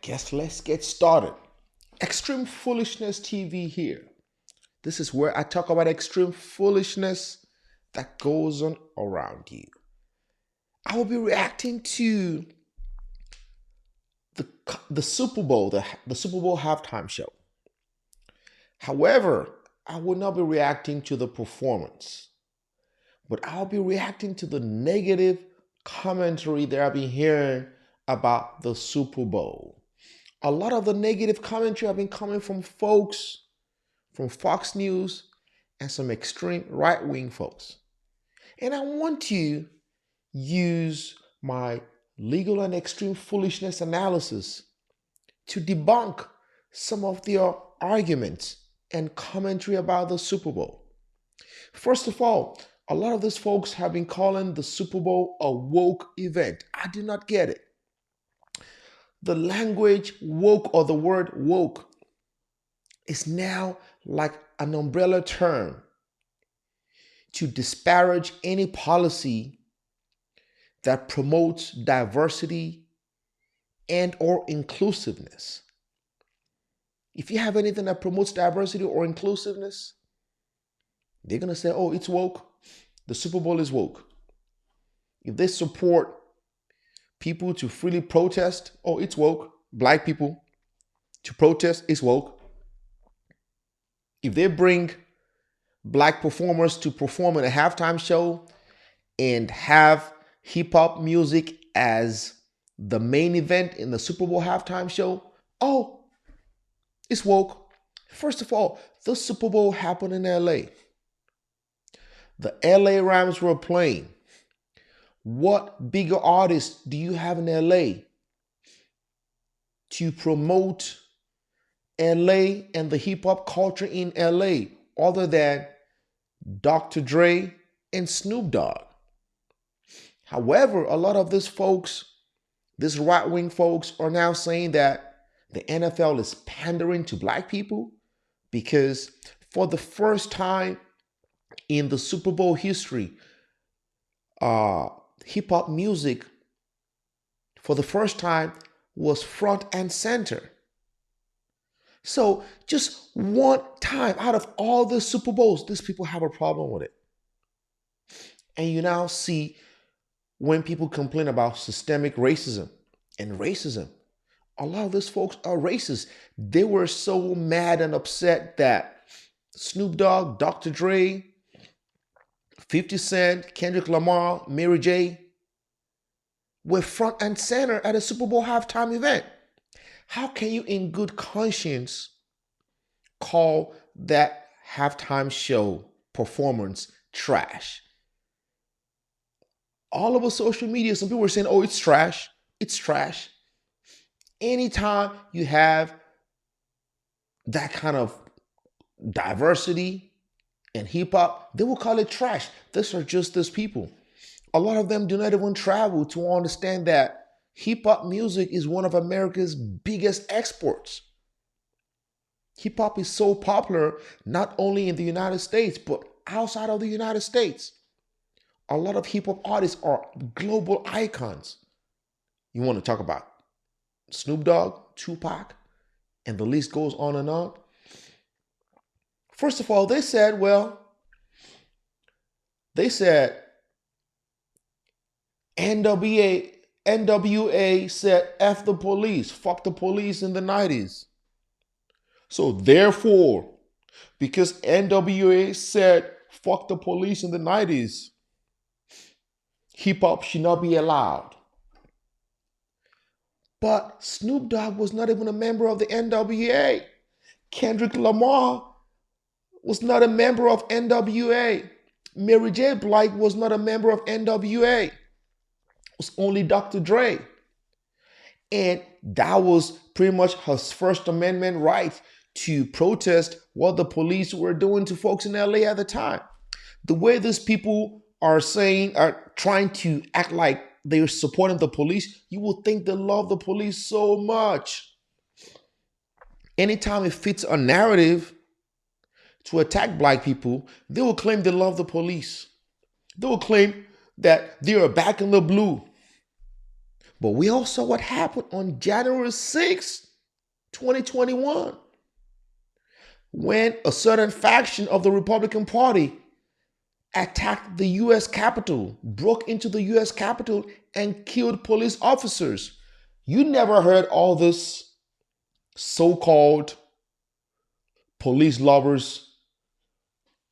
guess let's get started. Extreme Foolishness TV here. This is where I talk about extreme foolishness that goes on around you. I will be reacting to the, the Super Bowl, the Super Bowl halftime show. However, I will not be reacting to the performance, but I'll be reacting to the negative commentary that I've been hearing about the Super Bowl. A lot of the negative commentary have been coming from folks from Fox News and some extreme right-wing folks. And I want to use my legal and extreme foolishness analysis to debunk some of their arguments and commentary about the Super Bowl. First of all, a lot of these folks have been calling the Super Bowl a woke event. I do not get it. The language woke or the word woke is now like an umbrella term to disparage any policy that promotes diversity and or inclusiveness. If you have anything that promotes diversity or inclusiveness, they're going to say, oh, it's woke. The Super Bowl is woke. If they support people to freely protest, oh, it's woke. Black people to protest, it's woke. If they bring black performers to perform in a halftime show and have hip hop music as the main event in the Super Bowl halftime show, oh, it's woke. First of all, the Super Bowl happened in LA. The LA Rams were playing. What bigger artists do you have in LA to promote LA and the hip hop culture in LA other than Dr. Dre and Snoop Dogg? However, a lot of these folks, these right-wing folks, are now saying that the NFL is pandering to black people because for the first time in the Super Bowl history, hip hop music for the first time was front and center. So just one time out of all the Super Bowls, these people have a problem with it. And you now see when people complain about systemic racism and racism, a lot of these folks are racist. They were so mad and upset that Snoop Dogg, Dr. Dre, 50 Cent, Kendrick Lamar, Mary J. were front and center at a Super Bowl halftime event. How can you in good conscience call that halftime show performance trash? All over social media, some people were saying, oh, it's trash. It's trash. Anytime you have that kind of diversity and hip hop, they will call it trash. These are just these people. A lot of them do not even travel to understand that hip hop music is one of America's biggest exports. Hip hop is so popular not only in the United States, but outside of the United States. A lot of hip hop artists are global icons. You want to talk about Snoop Dogg, Tupac, and the list goes on and on. First of all, they said NWA said F the police, fuck the police in the 90s. So therefore, because NWA said fuck the police in the 90s, hip hop should not be allowed. But Snoop Dogg was not even a member of the NWA. Kendrick Lamar was not a member of NWA. Mary J. Blige was not a member of NWA. It was only Dr. Dre. And that was pretty much his First Amendment right to protest what the police were doing to folks in LA at the time. The way these people are trying to act like they're supporting the police, you would think they love the police so much. Anytime it fits a narrative to attack black people, they will claim they love the police. They will claim that they are back in the blue. But we all saw what happened on January 6th, 2021, when a certain faction of the Republican Party attacked the U.S. Capitol, broke into the U.S. Capitol, and killed police officers. You never heard all this so-called police lovers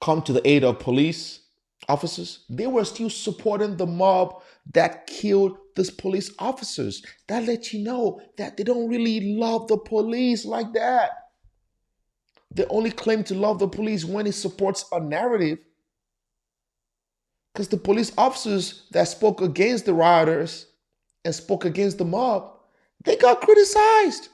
come to the aid of police officers. They were still supporting the mob that killed these police officers. That lets you know that they don't really love the police like that. They only claim to love the police when it supports a narrative. Because the police officers that spoke against the rioters and spoke against the mob, they got criticized.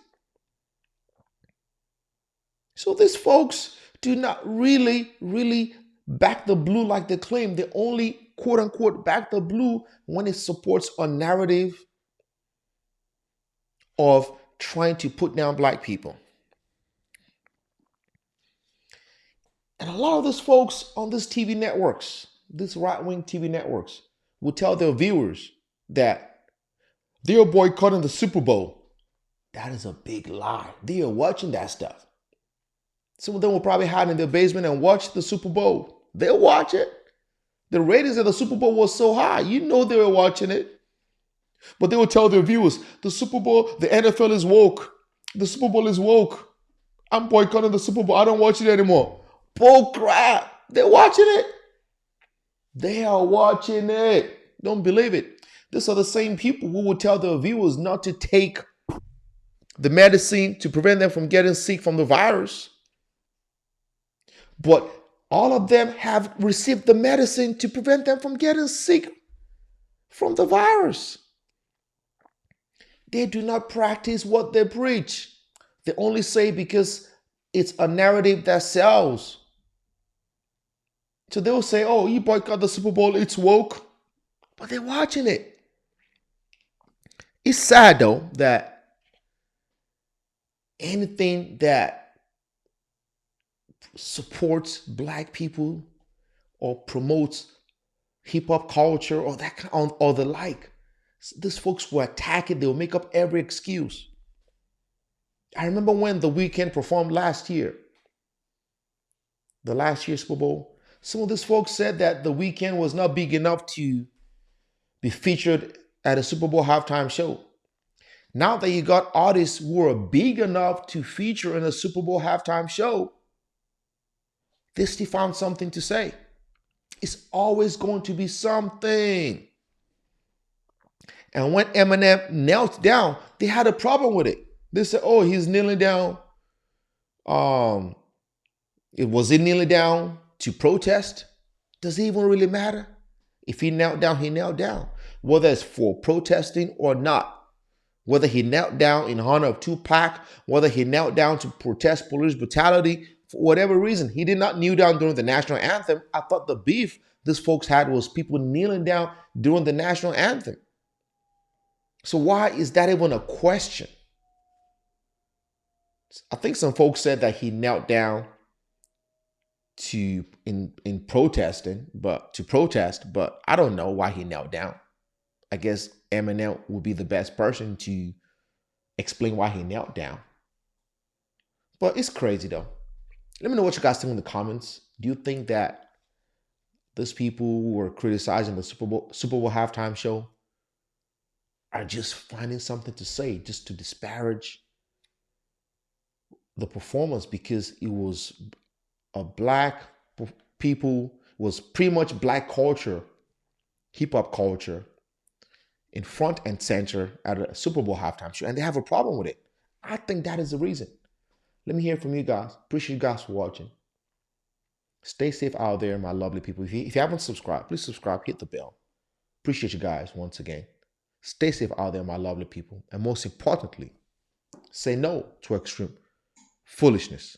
So these folks do not really back the blue like they claim. They only quote unquote back the blue when it supports a narrative of trying to put down black people. And a lot of those folks on these TV networks, these right-wing TV networks, will tell their viewers that they're boycotting the Super Bowl. That is a big lie. They are watching that stuff. Some of them will probably hide in their basement and watch the Super Bowl. They'll watch it. The ratings of the Super Bowl was so high. You know they were watching it. But they will tell their viewers, the Super Bowl, the NFL is woke. The Super Bowl is woke. I'm boycotting the Super Bowl. I don't watch it anymore. Bull crap. They're watching it. They are watching it. Don't believe it. These are the same people who will tell their viewers not to take the medicine to prevent them from getting sick from the virus. But all of them have received the medicine to prevent them from getting sick from the virus. They do not practice what they preach. They only say because it's a narrative that sells. So they'll say, oh, you boycott the Super Bowl, it's woke. But they're watching it. It's sad, though, that anything that supports black people or promotes hip-hop culture or that or the like, these folks will attack it. They'll make up every excuse. I remember when The Weeknd performed last year, the last year's Super Bowl. Some of these folks said that The Weeknd was not big enough to be featured at a Super Bowl halftime show. Now that you got artists who are big enough to feature in a Super Bowl halftime show, they still found something to say. It's always going to be something. And when Eminem knelt down, they had a problem with it. They said, oh, he's kneeling down. Was he kneeling down to protest? Does it even really matter? If he knelt down, he knelt down. Whether it's for protesting or not. Whether he knelt down in honor of Tupac, whether he knelt down to protest police brutality, for whatever reason, he did not kneel down during the national anthem. I thought the beef these folks had was people kneeling down during the national anthem. So why is that even a question? I think some folks said that he knelt down in protesting, but to protest, but I don't know why he knelt down. I guess Eminem would be the best person to explain why he knelt down. But it's crazy though. Let me know what you guys think in the comments. Do you think that those people who were criticizing the Super Bowl halftime show are just finding something to say, just to disparage the performance because it was a black people, was pretty much black culture, hip hop culture in front and center at a Super Bowl halftime show, and they have a problem with it. I think that is the reason. Let me hear from you guys. Appreciate you guys for watching. Stay safe out there, my lovely people. If you haven't subscribed, please subscribe, hit the bell. Appreciate you guys once again. Stay safe out there, my lovely people. And most importantly, say no to extreme foolishness.